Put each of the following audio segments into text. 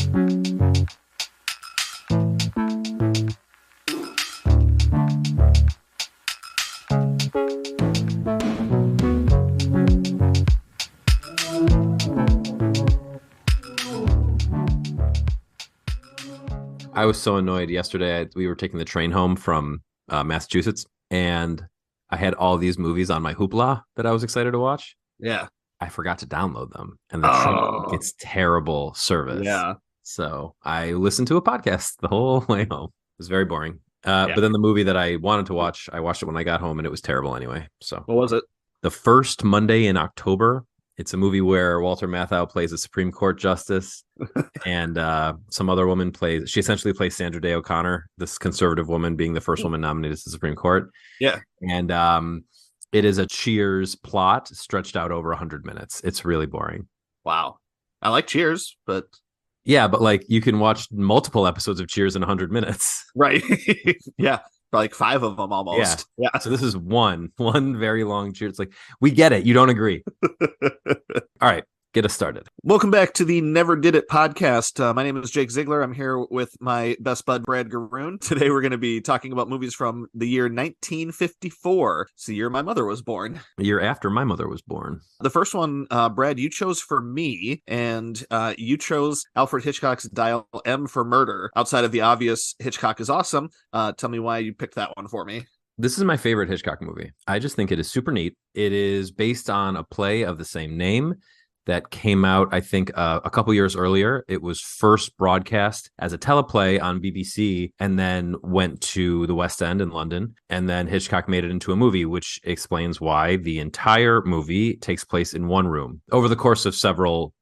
I was so annoyed yesterday. We were taking the train home from Massachusetts, and I had all these movies on my Hoopla that I was excited to watch. Yeah. I forgot to download them, and the train Oh, gets terrible service. yeah. So I listened to a podcast the whole way home. It was very boring. Yeah. But then the movie that I wanted to watch, I watched it when I got home, and it was terrible anyway. So What was it? the first Monday in October, it's a movie where Walter Matthau plays a Supreme Court justice, and some other woman plays. She essentially plays Sandra Day O'Connor, this conservative woman, being the first woman nominated to the Supreme Court. Yeah. And it is a Cheers plot stretched out over 100 minutes. It's really boring. Wow. I like Cheers, but Yeah, but like you can watch multiple episodes of Cheers in 100 minutes. right. Yeah. Like 5 of them almost. Yeah. So this is one very long Cheers. It's like, we get it. You don't agree. All right, get us started. Welcome back to the Never Did It podcast. My name is Jake Ziegler. I'm here with my best bud, Brad Garoon. Today we're going to be talking about movies from the year 1954. It's the year my mother was born. A year after my mother was born. The first one, Brad, you chose for me, and you chose Alfred Hitchcock's Dial M for Murder. Outside of the obvious Hitchcock is awesome, tell me why you picked that one for me. This is my favorite Hitchcock movie. I just think it is super neat. It is based on a play of the same name that came out, I think, a couple years earlier. It was first broadcast as a teleplay on BBC and then went to the West End in London. And then Hitchcock made it into a movie, which explains why the entire movie takes place in one room over the course of several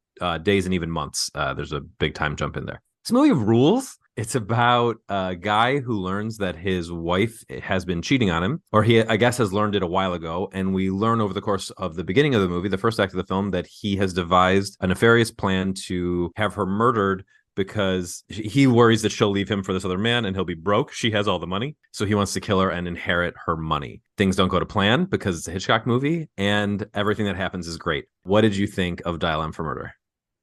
days and even months. There's a big time jump in there. It's a movie of rules. It's about a guy who learns that his wife has been cheating on him, or he, I guess, has learned it a while ago. And we learn over the course of the beginning of the movie, the first act of the film, that he has devised a nefarious plan to have her murdered because he worries that she'll leave him for this other man and he'll be broke. She has all the money. So he wants to kill her and inherit her money. Things don't go to plan because it's a Hitchcock movie, and everything that happens is great. What did you think of Dial M for Murder?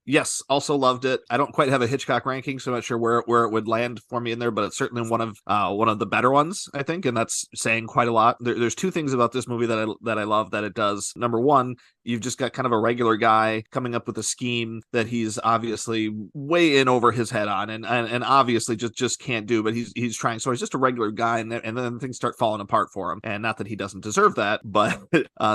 Yes, also loved it. I don't quite have a Hitchcock ranking, so I'm not sure where it would land for me in there, but it's certainly one of the better ones, I think, and that's saying quite a lot. There's two things about this movie that I love that it does. Number one, you've just got kind of a regular guy coming up with a scheme that he's obviously way in over his head on, and obviously just can't do, but he's trying. So he's just a regular guy, and then things start falling apart for him. And not that he doesn't deserve that, but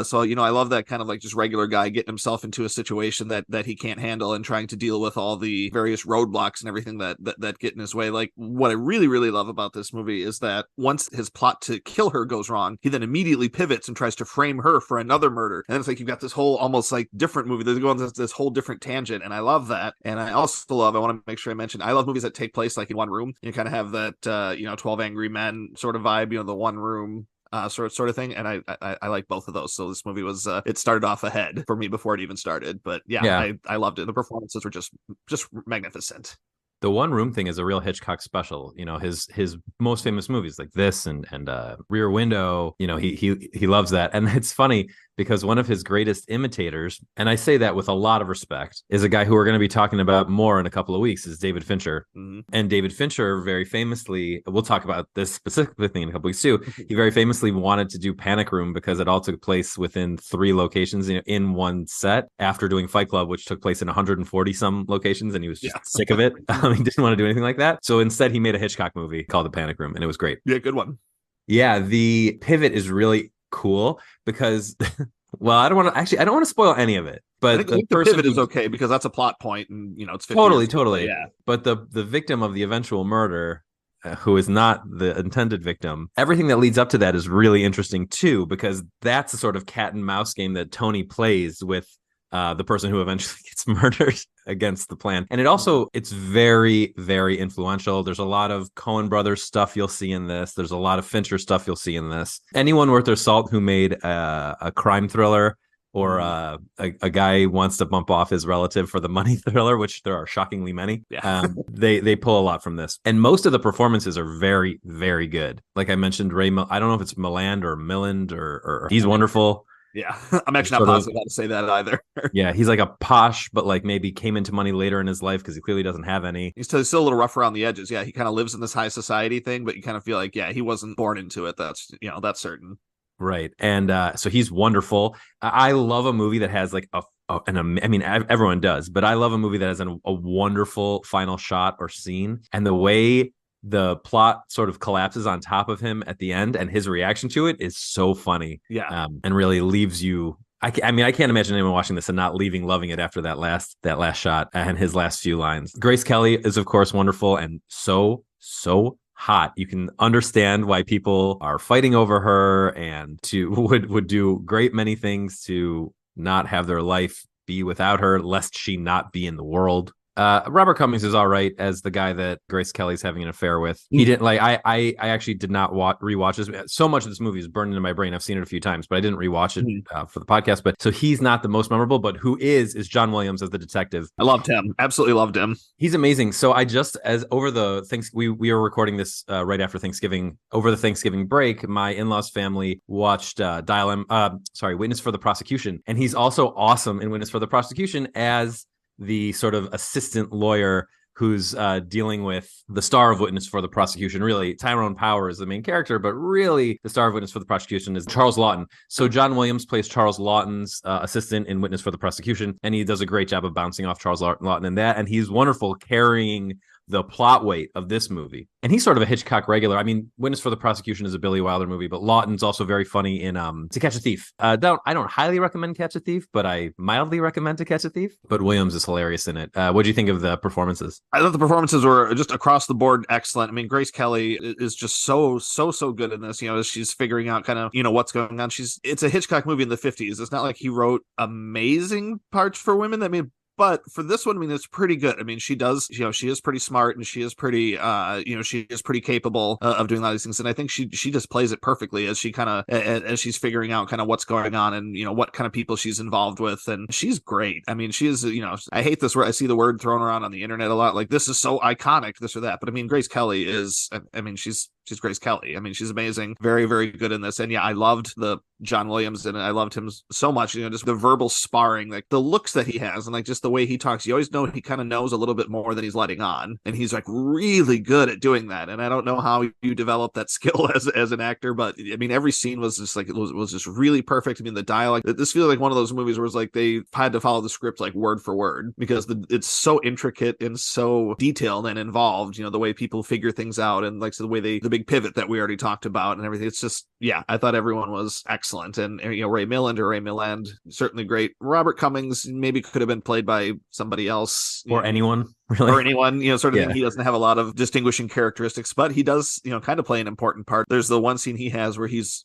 so I love that kind of like just regular guy getting himself into a situation that he can't handle and trying to deal with all the various roadblocks and everything that get in his way. Like, what I really, really love about this movie is that once his plot to kill her goes wrong, he then immediately pivots and tries to frame her for another murder. And it's like you've got this whole almost like different movie. They go on this whole different tangent, and I love that. And I also love, I want to make sure I mention, I love movies that take place like in one room. You kind of have that 12 Angry Men sort of vibe, the one room sort of thing, and I like both of those. So this movie was it started off ahead for me before it even started. But yeah. I loved it. The performances were just magnificent. The one room thing is a real Hitchcock special. His most famous movies like this and Rear Window. He loves that, and it's funny because one of his greatest imitators, and I say that with a lot of respect, is a guy who we're going to be talking about more in a couple of weeks, is David Fincher. Mm-hmm. And David Fincher very famously, we'll talk about this specific thing in a couple of weeks too, he very famously wanted to do Panic Room because it all took place within 3 locations in one set after doing Fight Club, which took place in 140 some locations, and he was just sick of it. He didn't want to do anything like that. So instead he made a Hitchcock movie called The Panic Room, and it was great. Yeah, good one. Yeah, the pivot is really cool because well, I don't want to spoil any of it, but I think the pivot is okay because that's a plot point, and it's 50 totally. Yeah. But the victim of the eventual murder, who is not the intended victim, everything that leads up to that is really interesting too, because that's a sort of cat and mouse game that Tony plays with the person who eventually gets murdered against the plan. And it's very, very influential. There's a lot of Coen Brothers stuff you'll see in this. There's a lot of Fincher stuff you'll see in this. Anyone worth their salt who made a crime thriller or a guy wants to bump off his relative for the money thriller, which there are shockingly many. Yeah. They pull a lot from this. And most of the performances are very, very good. Like I mentioned, I don't know if it's Milland or Milland or he's wonderful. Yeah, I'm actually not Sort of, positive how to say that either. yeah, he's like a posh, but like maybe came into money later in his life because he clearly doesn't have any. He's still a little rough around the edges. Yeah, he kind of lives in this high society thing, but you kind of feel like, yeah, he wasn't born into it. That's certain. Right. And so he's wonderful. I love a movie that has like I mean, everyone does, but I love a movie that has a wonderful final shot or scene. And the way the plot sort of collapses on top of him at the end and his reaction to it is so funny. Yeah. And really leaves you. I mean, I can't imagine anyone watching this and not leaving loving it after that last shot and his last few lines. Grace Kelly is, of course, wonderful and so hot. You can understand why people are fighting over her and would do great many things to not have their life be without her, lest she not be in the world. Robert Cummings is all right as the guy that Grace Kelly's having an affair with. He didn't like. I actually did not rewatch this. So much of this movie is burned into my brain. I've seen it a few times, but I didn't rewatch it for the podcast. But so he's not the most memorable, but who is John Williams as the detective. I loved him. Absolutely loved him. He's amazing. So I just as over the things we are recording this right after Thanksgiving. Over the Thanksgiving break, my in-laws family watched Witness for the Prosecution, and he's also awesome in Witness for the Prosecution as the sort of assistant lawyer who's dealing with the star of Witness for the Prosecution. Really, Tyrone Power is the main character, but really the star of Witness for the Prosecution is Charles Lawton. So John Williams plays Charles Lawton's assistant in Witness for the Prosecution, and he does a great job of bouncing off Charles Lawton in that, and he's wonderful carrying the plot weight of this movie. And he's sort of a Hitchcock regular. I mean, Witness for the Prosecution is a Billy Wilder movie, but Lawton's also very funny in To Catch a Thief. I don't highly recommend Catch a Thief, but I mildly recommend To Catch a Thief. But Williams is hilarious in it. What do you think of the performances? I thought the performances were just across the board excellent. I mean, Grace Kelly is just so good in this, as she's figuring out kind of, what's going on. It's a Hitchcock movie in the 50s. It's not like he wrote amazing parts for women. I mean, but for this one, I mean, it's pretty good. I mean, she is pretty smart and she is pretty, she is pretty capable of doing a lot of these things. And I think she just plays it perfectly as as she's figuring out kind of what's going on and, what kind of people she's involved with. And she's great. I mean, she is, I hate this word. I see the word thrown around on the internet a lot. Like, this is so iconic, this or that. But I mean, Grace Kelly is, I mean, she's Grace Kelly. I mean, she's amazing. Very, very good in this. And yeah, I loved the John Williams and I loved him so much, just the verbal sparring, like the looks that he has and like just the way he talks. You always know he kind of knows a little bit more than he's letting on. And he's like really good at doing that. And I don't know how you develop that skill as an actor, but I mean, every scene was just like, it was just really perfect. I mean, the dialogue, this feels like one of those movies where it's like they had to follow the script like word for word because it's so intricate and so detailed and involved, the way people figure things out and like so the way the big pivot that we already talked about and everything. It's just, yeah, I thought everyone was excellent. And Ray Milland, certainly great. Robert Cummings maybe could have been played by somebody else. Or anyone. Really? Or anyone, sort of thing. He doesn't have a lot of distinguishing characteristics, but he does, kind of play an important part. There's the one scene he has where he's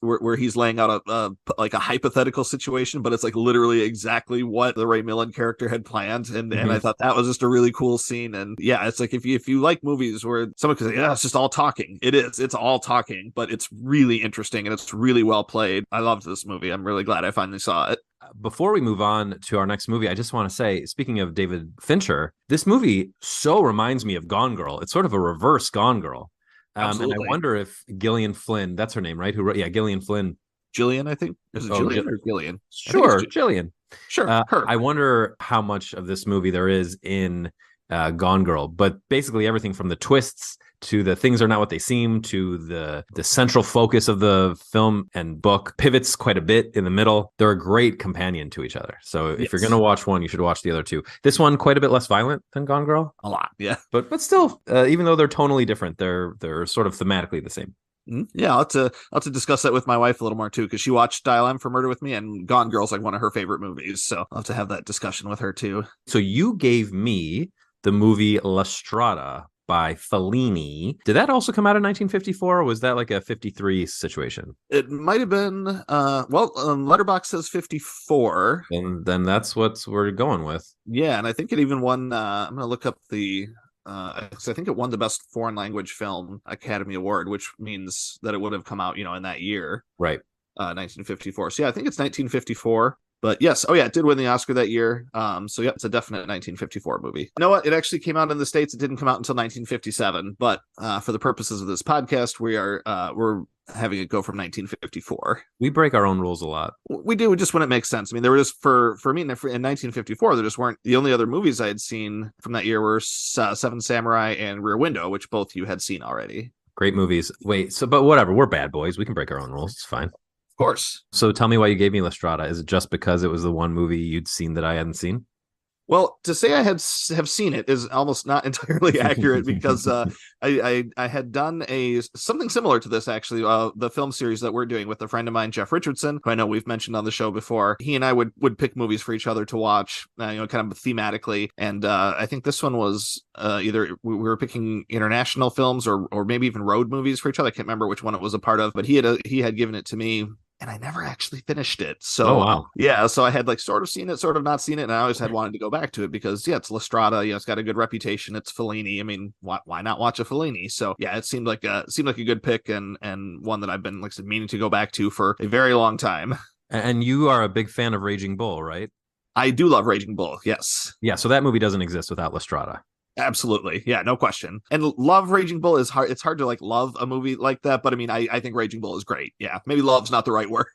laying out a hypothetical situation, but it's like literally exactly what the Ray Milland character had planned. And I thought that was just a really cool scene. And yeah, it's like if you like movies where someone could say, yeah, it's just all talking. It's all talking, but it's really interesting and it's really well played. I loved this movie. I'm really glad I finally saw it. Before we move on to our next movie, I just want to say, speaking of David Fincher, this movie so reminds me of Gone Girl. It's sort of a reverse Gone Girl. And I wonder if Gillian Flynn, that's her name, right? Gillian Flynn. Jillian, I think. Is it Jillian or Gillian? Sure, Jillian. Sure, her. I wonder how much of this movie there is in Gone Girl, but basically everything from the twists to the things are not what they seem to the central focus of the film and book pivots quite a bit in the middle. They're a great companion to each other. So if you're going to watch one, you should watch the other two. This one quite a bit less violent than Gone Girl. A lot, yeah. But still, even though they're tonally different, they're sort of thematically the same. Yeah, I'll have to discuss that with my wife a little more too, because she watched Dial M for Murder with me, and Gone Girl's like one of her favorite movies. So I'll have to have that discussion with her too. So you gave me the movie La Strada by Fellini. Did that also come out in 1954, or was that like a 53 situation? It might have been. Letterboxd says 54. And then that's what we're going with. Yeah, and I think it even won. I'm going to look up the. I think it won the Best Foreign Language Film Academy Award, which means that it would have come out, in that year, right? 1954. So yeah, I think it's 1954. But yes, it did win the Oscar that year. So yeah, it's a definite 1954 movie. You know what? It actually came out in the States. It didn't come out until 1957. But for the purposes of this podcast, we're having it go from 1954. We break our own rules a lot. We do just when it makes sense. I mean, there were just for me in 1954, there just weren't the only other movies I had seen from that year were Seven Samurai and Rear Window, which both you had seen already. Great movies. Wait, so but whatever, we're bad boys. We can break our own rules. It's fine. Of course. So tell me why you gave me La Strada. Is it just because it was the one movie you'd seen that I hadn't seen? Well, to say I have seen it is almost not entirely accurate because I had done something similar to this actually. The film series that we're doing with a friend of mine, Jeff Richardson, who I know we've mentioned on the show before. He and I would pick movies for each other to watch, kind of thematically. And I think this one was either we were picking international films or maybe even road movies for each other. I can't remember which one it was a part of, but he had given it to me. And I never actually finished it. So, wow. Yeah. So I had sort of seen it, sort of not seen it. And I always had wanted to go back to it because, it's La Strada. It's got a good reputation. It's Fellini. I mean, why not watch a Fellini? So, yeah, it seemed like a good pick and one that I've been, like I said, meaning to go back to for a very long time. And you are a big fan of Raging Bull, right? I do love Raging Bull. Yes. Yeah. So that movie doesn't exist without La Strada. Absolutely. Yeah, no question. And love Raging Bull is hard. It's hard to love a movie like that. But I mean, I think Raging Bull is great. Yeah. Maybe love's not the right word.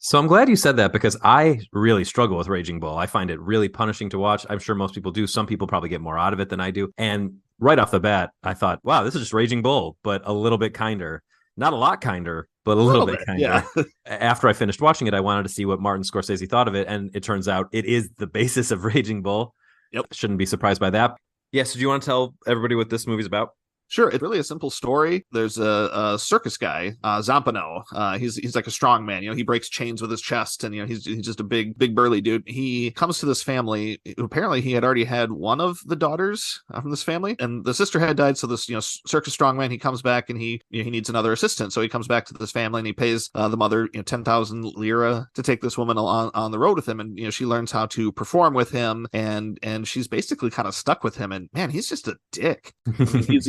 So I'm glad you said that because I really struggle with Raging Bull. I find it really punishing to watch. I'm sure most people do. Some people probably get more out of it than I do. And right off the bat, I thought, wow, this is just Raging Bull, but a little bit kinder. Not a lot kinder, but a little bit kinder. Yeah. After I finished watching it, I wanted to see what Martin Scorsese thought of it. And it turns out it is the basis of Raging Bull. Yep. Shouldn't be surprised by that. Yes. So do you want to tell everybody what this movie's about? Sure. It's really a simple story. There's a circus guy, Zampano. He's like a strong man. He breaks chains with his chest, and he's just a big burly dude. He comes to this family. Apparently, he had already had one of the daughters from this family, and the sister had died. So this circus strong man, he comes back and he needs another assistant. So he comes back to this family and he pays the mother 10,000 lira to take this woman on the road with him, and she learns how to perform with him, and she's basically kind of stuck with him. And man, he's just a dick. I mean,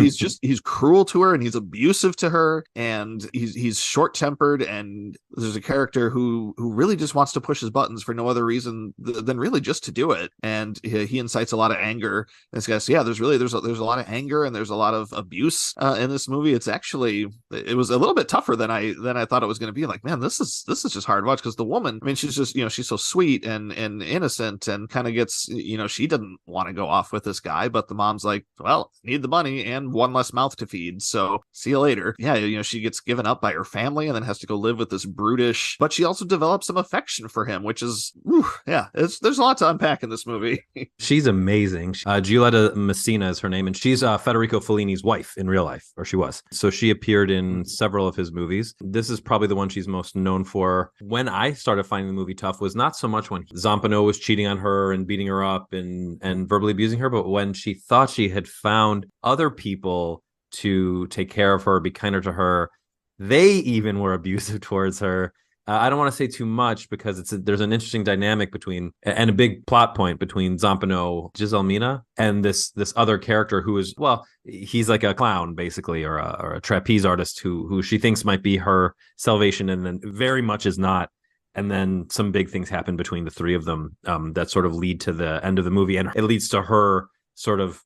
he's cruel to her and he's abusive to her, and he's short-tempered, and there's a character who really just wants to push his buttons for no other reason than really just to do it, and he incites a lot of anger. And this guy, so yeah, there's a lot of anger and there's a lot of abuse in this movie. It was a little bit tougher than I thought it was going to be. Like, man, this is just hard to watch because the woman, I mean, she's just she's so sweet and innocent and kind of gets she doesn't want to go off with this guy, but the mom's like, well, need the money and one less mouth to feed, so see you later. Yeah, she gets given up by her family and then has to go live with this brutish, but she also develops some affection for him, which is there's a lot to unpack in this movie. She's amazing. Giulietta Messina is her name, and she's Federico Fellini's wife in real life, or she was. So she appeared in several of his movies. This is probably the one she's most known for. When I started finding the movie tough was not so much when Zampano was cheating on her and beating her up and verbally abusing her, but when she thought she had found other people to take care of her, be kinder to her. They even were abusive towards her. I don't want to say too much because there's an interesting dynamic between and a big plot point between Zampano, Giselmina, and this other character who is, well, he's like a clown basically, or a trapeze artist who she thinks might be her salvation, and then very much is not. And then some big things happen between the three of them that sort of lead to the end of the movie, and it leads to her sort of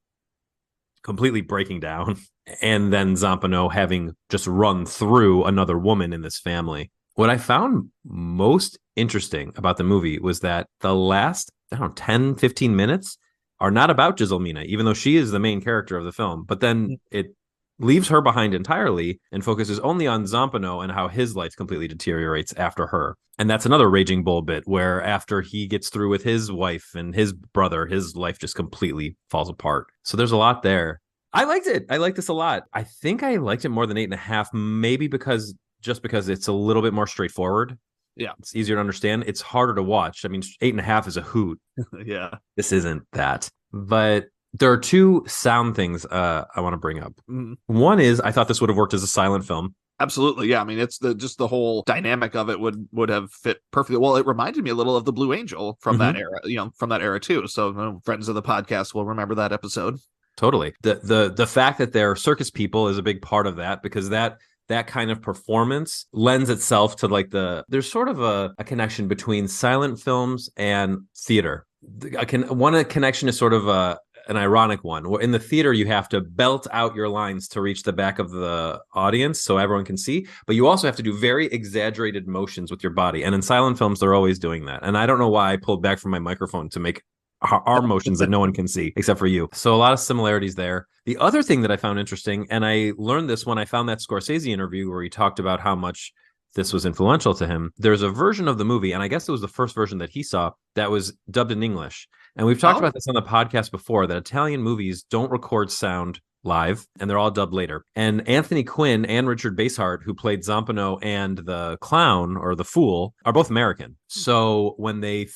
completely breaking down, and then Zampano having just run through another woman in this family. What I found most interesting about the movie was that the last, 10, 15 minutes are not about Giselmina, even though she is the main character of the film. But then it leaves her behind entirely and focuses only on Zampano and how his life completely deteriorates after her. And that's another Raging Bull bit where after he gets through with his wife and his brother, his life just completely falls apart. So there's a lot there. I liked it. I liked this a lot. I think I liked it more than 8.5, maybe because it's a little bit more straightforward. Yeah. It's easier to understand. It's harder to watch. I mean, 8.5 is a hoot. Yeah. This isn't that. But there are two sound things I want to bring up. Mm-hmm. One is I thought this would have worked as a silent film. Absolutely. Yeah. I mean, it's just the whole dynamic of it would have fit perfectly. Well, it reminded me a little of the Blue Angel from that era, from that era too. So friends of the podcast will remember that episode. Totally. The fact that they're circus people is a big part of that, because that kind of performance lends itself to there's sort of a connection between silent films and theater. One connection is sort of an ironic one. In the theater, you have to belt out your lines to reach the back of the audience so everyone can see, but you also have to do very exaggerated motions with your body. And in silent films, they're always doing that. And I don't know why I pulled back from my microphone to make our motions that no one can see except for you. So a lot of similarities there. The other thing that I found interesting, and I learned this when I found that Scorsese interview where he talked about how much this was influential to him. There's a version of the movie, and I guess it was the first version that he saw, that was dubbed in English. And we've talked about this on the podcast before, that Italian movies don't record sound live, and they're all dubbed later. And Anthony Quinn and Richard Basehart, who played Zampano and the clown, or the fool, are both American. So when they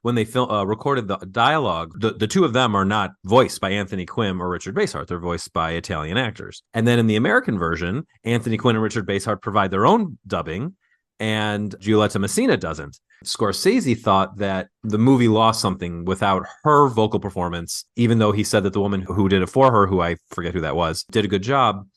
recorded the dialogue, the two of them are not voiced by Anthony Quinn or Richard Basehart. They're voiced by Italian actors. And then in the American version, Anthony Quinn and Richard Basehart provide their own dubbing, and Giulietta Messina doesn't. Scorsese thought that the movie lost something without her vocal performance, even though he said that the woman who did it for her, who I forget who that was, did a good job.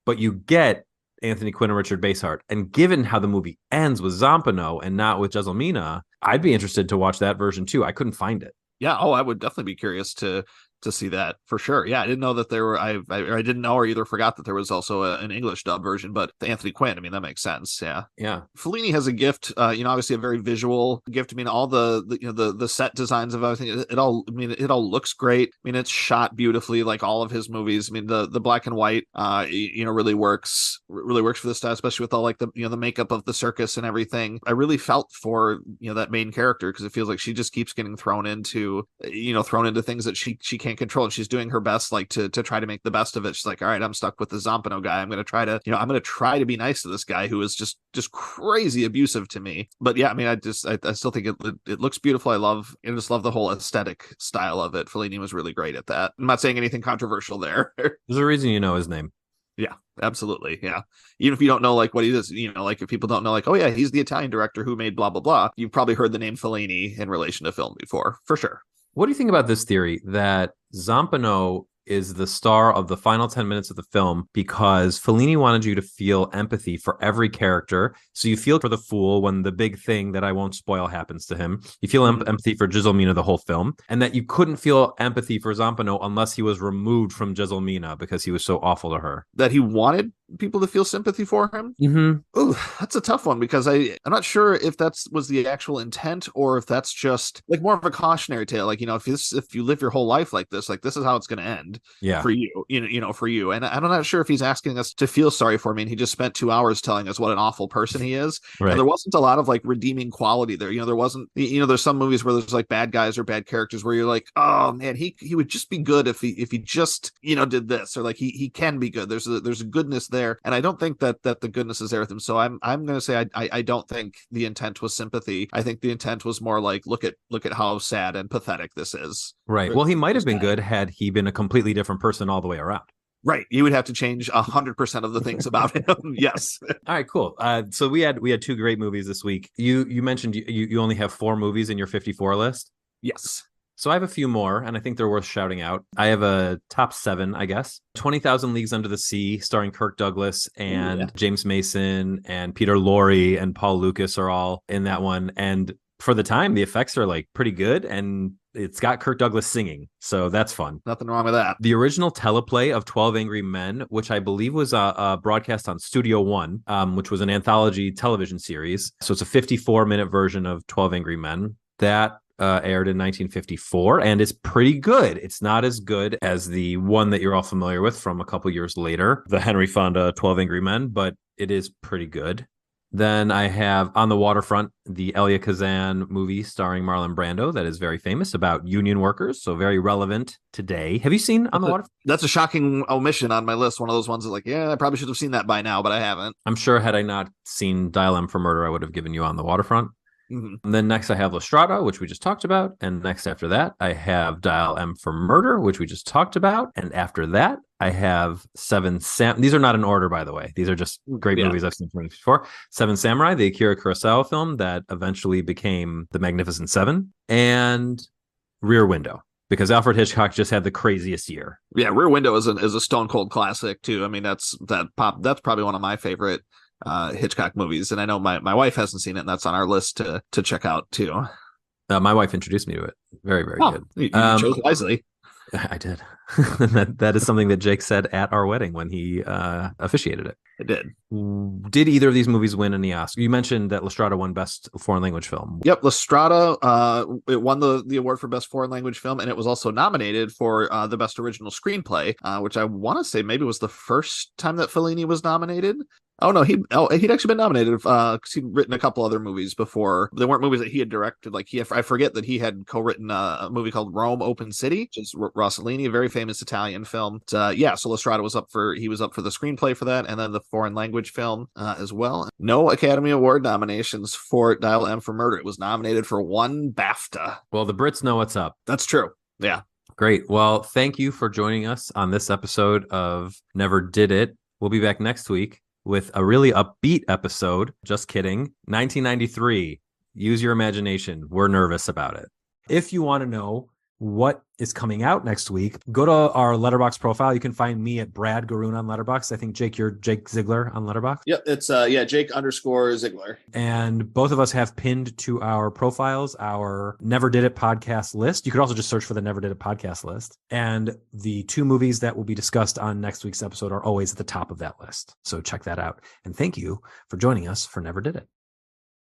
But you get Anthony Quinn and Richard Basehart. And given how the movie ends with Zampano and not with Jesselmina, I'd be interested to watch that version too. I couldn't find it. Yeah. Oh, I would definitely be curious to see that for sure. Yeah, I didn't know that there were. I didn't know or either forgot that there was also an English dub version. But Anthony Quinn, I mean, that makes sense. Yeah, yeah. Fellini has a gift. Obviously a very visual gift. I mean, all the set designs of everything. It all looks great. I mean, it's shot beautifully, like all of his movies. I mean, the black and white, really works for this style, especially with all like the makeup of the circus and everything. I really felt for that main character because it feels like she just keeps getting thrown into things that she can't control, and she's doing her best like to try to make the best of it. She's like, all right, I'm stuck with the Zampano guy. I'm gonna try to be nice to this guy who is just crazy abusive to me. But yeah, I mean, I still think it looks beautiful. I just love the whole aesthetic style of it. Fellini was really great at that. I'm not saying anything controversial there. There's a reason you know his name. Yeah, absolutely. Yeah. Even if you don't know like what he is, like if people don't know like, oh yeah, he's the Italian director who made blah, blah, blah, you've probably heard the name Fellini in relation to film before, for sure. What do you think about this theory that Zampano is the star of the final 10 minutes of the film because Fellini wanted you to feel empathy for every character? So you feel for the fool when the big thing that I won't spoil happens to him. You feel empathy for Jesselmina the whole film, and that you couldn't feel empathy for Zampano unless he was removed from Jesselmina because he was so awful to her. That he wanted people to feel sympathy for him? Mm-hmm. Ooh, that's a tough one because I'm not sure if that was the actual intent or if that's just like more of a cautionary tale. Like, if you live your whole life like this is how it's going to end. Yeah. For you, for you. And I'm not sure if he's asking us to feel sorry for me. And he just spent 2 hours telling us what an awful person he is. Right. And there wasn't a lot of like redeeming quality there. There wasn't, there's some movies where there's like bad guys or bad characters where you're like, oh man, he would just be good if he just, did this, or like he can be good. There's a goodness there. And I don't think that the goodness is there with him. So I'm going to say, I don't think the intent was sympathy. I think the intent was more like, look at how sad and pathetic this is. Right. Well, he might have been good had he been a completely different person all the way around. Right. You would have to change 100% of the things about him. Yes. All right, cool. So we had 2 great movies this week. You mentioned you only have 4 movies in your 54 list. Yes. So I have a few more, and I think they're worth shouting out. I have a top 7, I guess. 20,000 Leagues Under the Sea, starring Kirk Douglas and James Mason and Peter Lorre and Paul Lucas are all in that one. And for the time, the effects are like pretty good, and it's got Kirk Douglas singing, so that's fun. Nothing wrong with that. The original teleplay of 12 Angry Men, which I believe was broadcast on Studio One, which was an anthology television series. So it's a 54-minute version of 12 Angry Men. That aired in 1954, and it's pretty good. It's not as good as the one that you're all familiar with from a couple years later, the Henry Fonda 12 Angry Men, but it is pretty good. Then I have On the Waterfront, the Elia Kazan movie starring Marlon Brando that is very famous about union workers, so very relevant today. Have you seen On the Waterfront? That's a shocking omission on my list. One of those ones that like, yeah, I probably should have seen that by now, but I haven't. I'm sure had I not seen Dial M for Murder, I would have given you On the Waterfront. Mm-hmm. And then next I have La Strada, which we just talked about. And next after that, I have Dial M for Murder, which we just talked about. And after that, I have These are not in order, by the way. These are just great movies I've seen before. Seven Samurai, the Akira Kurosawa film that eventually became The Magnificent Seven. And Rear Window, because Alfred Hitchcock just had the craziest year. Yeah, Rear Window is a stone cold classic, too. I mean, that's probably one of my favorite Hitchcock movies, and I know my wife hasn't seen it, and that's on our list to check out too. My wife introduced me to it. Very, very good. You chose wisely. I did. That is something that Jake said at our wedding when he officiated it. It did. Did either of these movies win any Oscar? You mentioned that La Strada won Best Foreign Language Film. Yep, La Strada, it won the award for Best Foreign Language Film, and it was also nominated for the Best Original Screenplay, which I want to say maybe was the first time that Fellini was nominated. Oh no, he'd actually been nominated because he'd written a couple other movies before. They weren't movies that he had directed. Like I forget that he had co-written a movie called Rome Open City, which is Rossellini, a very famous Italian film. Yeah, so La Strada was up for the screenplay for that, and then the foreign language film as well. No Academy Award nominations for Dial M for Murder. It was nominated for one BAFTA. Well, the Brits know what's up. That's true. Yeah. Great. Well, thank you for joining us on this episode of Never Did It. We'll be back next week with a really upbeat episode. Just kidding. 1993. Use your imagination. We're nervous about it. If you want to know what is coming out next week, go to our Letterboxd profile. You can find me at Brad Garoon on Letterboxd. I think Jake, you're Jake Ziegler on Letterboxd. Yep, it's Jake_Ziegler. And both of us have pinned to our profiles our Never Did It podcast list. You could also just search for the Never Did It podcast list. And the 2 movies that will be discussed on next week's episode are always at the top of that list. So check that out. And thank you for joining us for Never Did It.